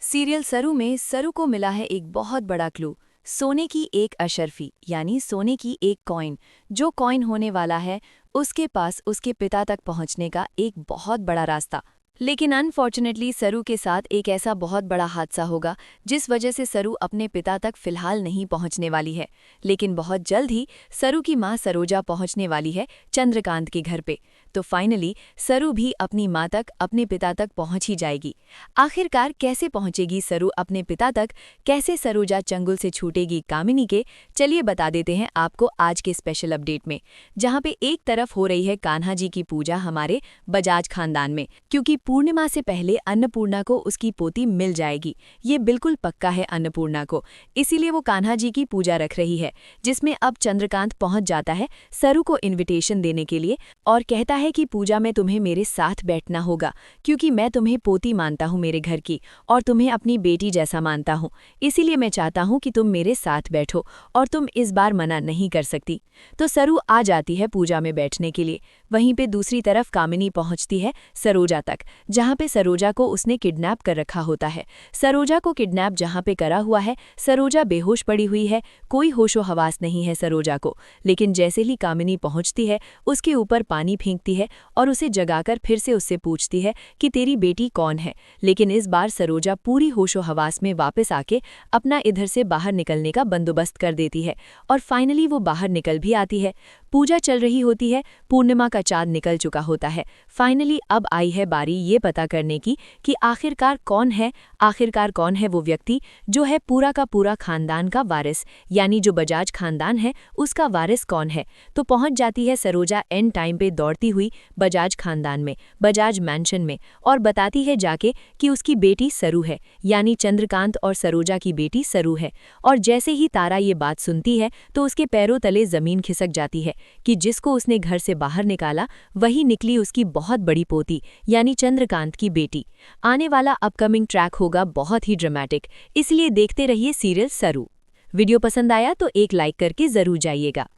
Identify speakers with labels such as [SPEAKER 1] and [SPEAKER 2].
[SPEAKER 1] Serial सरू में सरू को मिला है एक बहुत बड़ा क्लू। सोने की एक अशर्फी यानी सोने की एक कॉइन। जो कॉइन होने वाला है उसके पास उसके पिता तक पहुंचने का एक बहुत बड़ा रास्ता। लेकिन अनफॉर्चुनेटली सरू के साथ एक ऐसा बहुत बड़ा हादसा होगा जिस वजह से सरू अपने पिता तक फिलहाल नहीं पहुंचने वाली है। लेकिन बहुत जल्द ही सरू की मां सरोजा पहुंचने वाली है चंद्रकांत के घर पे। तो फाइनली सरू भी अपनी मां तक अपने पिता तक पहुंच ही जाएगी। आखिरकार कैसे पहुंचेगी सरू अपने पिता तक, कैसे सरोजा चंगुल से छूटेगी कामिनी के, चलिए बता देते हैं आपको आज के स्पेशल अपडेट में। जहां पे एक तरफ हो रही है कान्हा जी की पूजा हमारे बजाज खानदान में, क्योंकि पूर्णिमा से पहले अन्नपूर्णा को उसकी पोती मिल जाएगी। ये बिल्कुल पक्का है अन्नपूर्णा को, इसीलिए वो कान्हा जी की पूजा रख रही है, जिसमें अब चंद्रकांत पहुंच जाता है सरू को इन्विटेशन देने के लिए और कहता है कि पूजा में तुम्हें मेरे साथ बैठना होगा, क्योंकि मैं तुम्हें पोती मानता हूँ मेरे घर की और तुम्हें अपनी बेटी जैसा मानता हूँ। इसीलिए मैं चाहता हूँ कि तुम मेरे साथ बैठो और तुम इस बार मना नहीं कर सकती। तो सरू आ जाती है पूजा में बैठने के लिए। वहीं पे दूसरी तरफ कामिनी पहुंचती है सरोजा तक, जहां पे सरोजा को उसने किडनैप कर रखा होता है। सरोजा को किडनैप जहां पे करा हुआ है, सरोजा बेहोश पड़ी हुई है, कोई होशो हवास नहीं है सरोजा को। लेकिन जैसे ही कामिनी पहुंचती है उसके ऊपर पानी फेंकती है और उसे जगाकर फिर से उससे पूछती है कि तेरी बेटी कौन है। लेकिन इस बार सरोजा पूरी होशो हवास में वापस आके अपना इधर से बाहर निकलने का बंदोबस्त कर देती है और फाइनली वो बाहर निकल भी आती है। पूजा चल रही होती है, पूर्णिमा का चांद निकल चुका होता है। फाइनली अब आई है बारी ये पता करने की कि आखिरकार कौन है वो व्यक्ति जो है पूरा का पूरा खानदान का वारिस, यानी जो बजाज खानदान है उसका वारिस कौन है। तो पहुंच जाती है सरोजा एंड टाइम पे दौड़ती हुई बजाज खानदान में, बजाज मैंशन में, और बताती है जाके कि उसकी बेटी सरू है, यानी चंद्रकांत और सरोजा की बेटी सरू है। और जैसे ही तारा ये बात सुनती है तो उसके पैरों तले जमीन खिसक जाती है कि जिसको उसने घर से बाहर निकाला वही निकली उसकी बहुत बड़ी पोती, यानी चंद्रकांत की बेटी। आने वाला अपकमिंग ट्रैक होगा बहुत ही ड्रामेटिक, इसलिए देखते रहिए सीरियल सरू। वीडियो पसंद आया तो एक लाइक करके जरूर जाइएगा।